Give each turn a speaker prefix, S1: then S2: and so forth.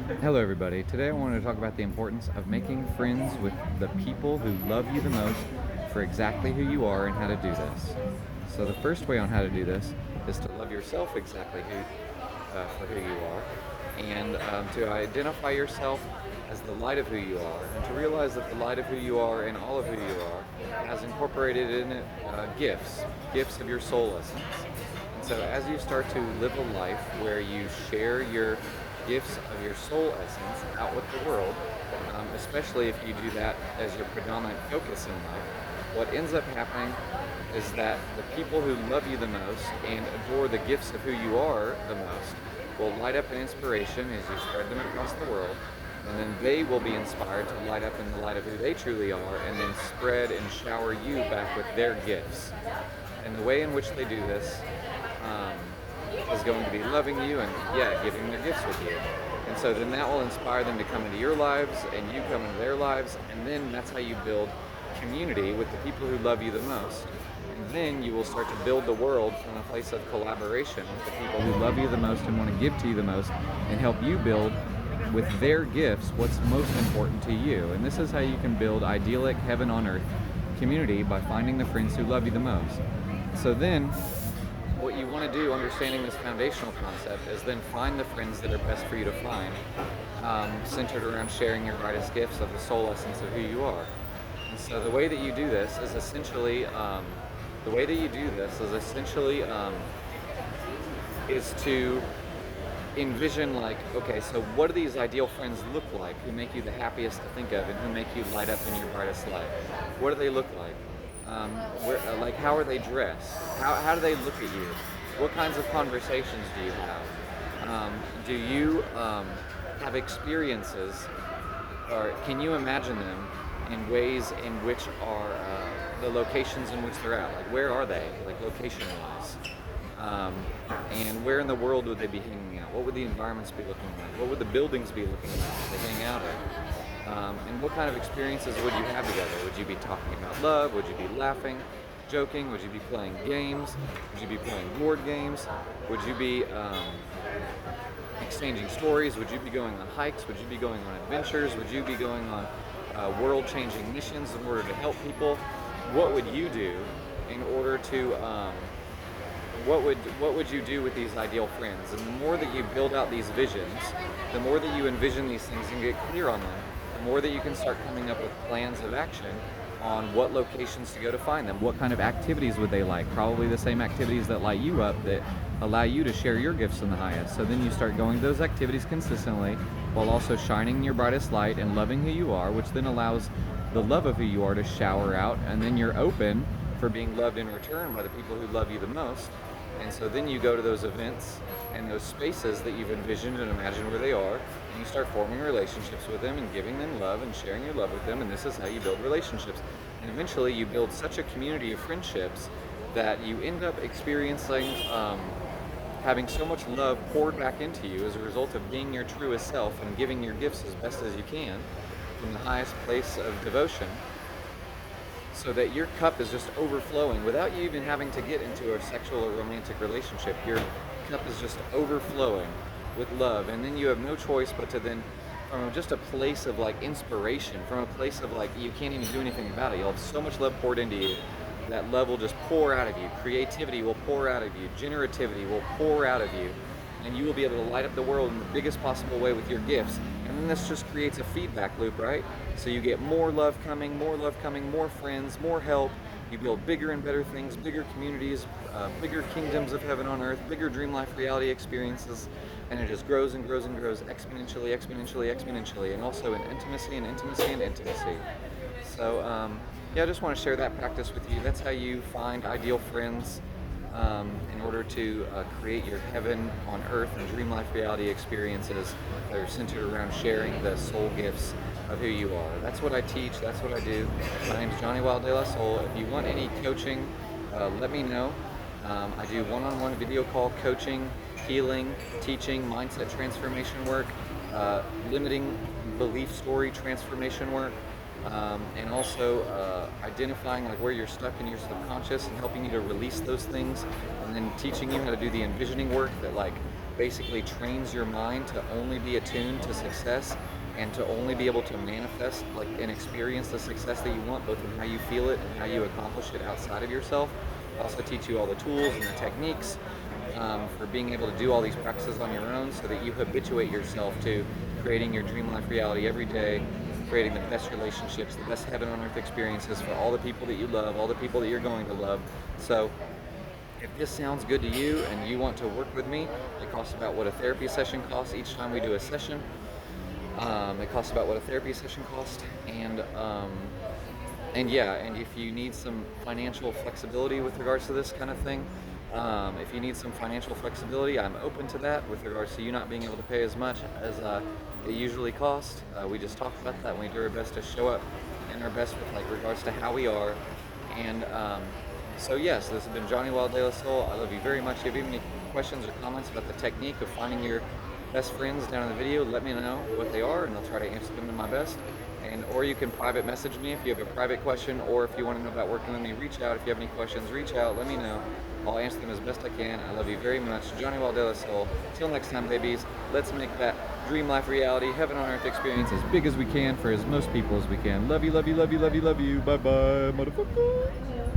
S1: Hello, everybody. Today I wanted to talk about the importance of making friends with the people who love you the most for exactly who you are and how to do this. So, the first way on how to do this is to love yourself exactly for who you are, and to identify yourself as the light of who you are, and to realize that the light of who you are and all of who you are has incorporated in it gifts of your soul essence. And so, as you start to live a life where you share your gifts of your soul essence out with the world, especially if you do that as your predominant focus in life, what ends up happening is that the people who love you the most and adore the gifts of who you are the most will light up in inspiration as you spread them across the world, and then they will be inspired to light up in the light of who they truly are, and then spread and shower you back with their gifts. And the way in which they do this um, is going to be loving you and, yeah, giving their gifts with you. And so then that will inspire them to come into your lives and you come into their lives. And then that's how you build community with the people who love you the most. And then you will start to build the world from a place of collaboration with the people who love you the most and want to give to you the most and help you build with their gifts what's most important to you. And this is how you can build idyllic heaven on earth community, by finding the friends who love you the most. So then what you want to do, understanding this foundational concept, is then find the friends that are best for you to find, centered around sharing your brightest gifts of the soul essence of who you are. And so the way that you do this is essentially, is to envision, like, okay, so what do these ideal friends look like who make you the happiest to think of and who make you light up in your brightest light? What do they look like? Like, how are they dressed? How do they look at you? What kinds of conversations do you have? Do you have experiences, or can you imagine them in ways in which are the locations in which they're at? Like, where are they, like, location-wise? And where in the world would they be hanging out? What would the environments be looking like? What would the buildings be looking like that they hang out at? And what kind of experiences would you have together? Would you be talking about love? Would you be laughing, joking? Would you be playing games? Would you be playing board games? Would you be exchanging stories? Would you be going on hikes? Would you be going on adventures? Would you be going on world-changing missions in order to help people? What would you do in order to what would you do with these ideal friends? And the more that you build out these visions, the more that you envision these things and get clear on them, the more that you can start coming up with plans of action on what locations to go to find them. What kind of activities would they like? Probably the same activities that light you up, that allow you to share your gifts in the highest. So then you start going to those activities consistently while also shining your brightest light and loving who you are, which then allows the love of who you are to shower out, and then you're open for being loved in return by the people who love you the most. And so then you go to those events and those spaces that you've envisioned and imagined where they are, and you start forming relationships with them and giving them love and sharing your love with them, and this is how you build relationships. And eventually you build such a community of friendships that you end up experiencing having so much love poured back into you as a result of being your truest self and giving your gifts as best as you can from the highest place of devotion, so that your cup is just overflowing without you even having to get into a sexual or romantic relationship. Your cup is just overflowing with love, and then you have no choice but to then, from just a place of like inspiration, from a place of like you can't even do anything about it, you'll have so much love poured into you, that love will just pour out of you. Creativity will pour out of you. Generativity will pour out of you, and you will be able to light up the world in the biggest possible way with your gifts. And then this just creates a feedback loop, right? So you get more love coming, more friends, more help. You build bigger and better things, bigger communities, bigger kingdoms of heaven on earth, bigger dream life reality experiences, and it just grows and grows and grows exponentially, exponentially, exponentially, and also in intimacy and intimacy and intimacy. So, yeah, I just want to share that practice with you. That's how you find ideal friends in order to create your heaven on earth and dream life reality experiences that are centered around sharing the soul gifts of who you are. That's what I teach. That's what I do. My name is Johnny Wild De La Soul. If you want any coaching, let me know. I do one-on-one video call coaching, healing, teaching, mindset transformation work, limiting belief story transformation work, and also identifying like where you're stuck in your subconscious and helping you to release those things, and then teaching you how to do the envisioning work that like basically trains your mind to only be attuned to success and to only be able to manifest like and experience the success that you want, both in how you feel it and how you accomplish it outside of yourself. I also teach you all the tools and the techniques for being able to do all these practices on your own so that you habituate yourself to creating your dream life reality every day, creating the best relationships, the best heaven on earth experiences for all the people that you love, all the people that you're going to love. So if this sounds good to you and you want to work with me, it costs about what a therapy session costs each time we do a session. It costs about what a therapy session costs, and yeah, and if you need some financial flexibility with regards to this kind of thing, if you need some financial flexibility, I'm open to that with regards to you not being able to pay as much as it usually costs. We just talked about that, and we do our best to show up in our best with like regards to how we are. And so yes, this has been Johnny Wild De La Soul. I love you very much. If you have any questions or comments about the technique of finding your best friends down in the video, let me know what they are, and I'll try to answer them to my best. And or you can private message me if you have a private question, or if you want to know about working with me, reach out. If you have any questions, reach out, let me know. I'll answer them as best I can. I love you very much. Johnny Wild De La Soul. Till next time, babies, let's make that dream life reality, heaven on earth experience as big as we can for as most people as we can. Love you, love you, love you, love you, love you. Bye bye, motherfucker.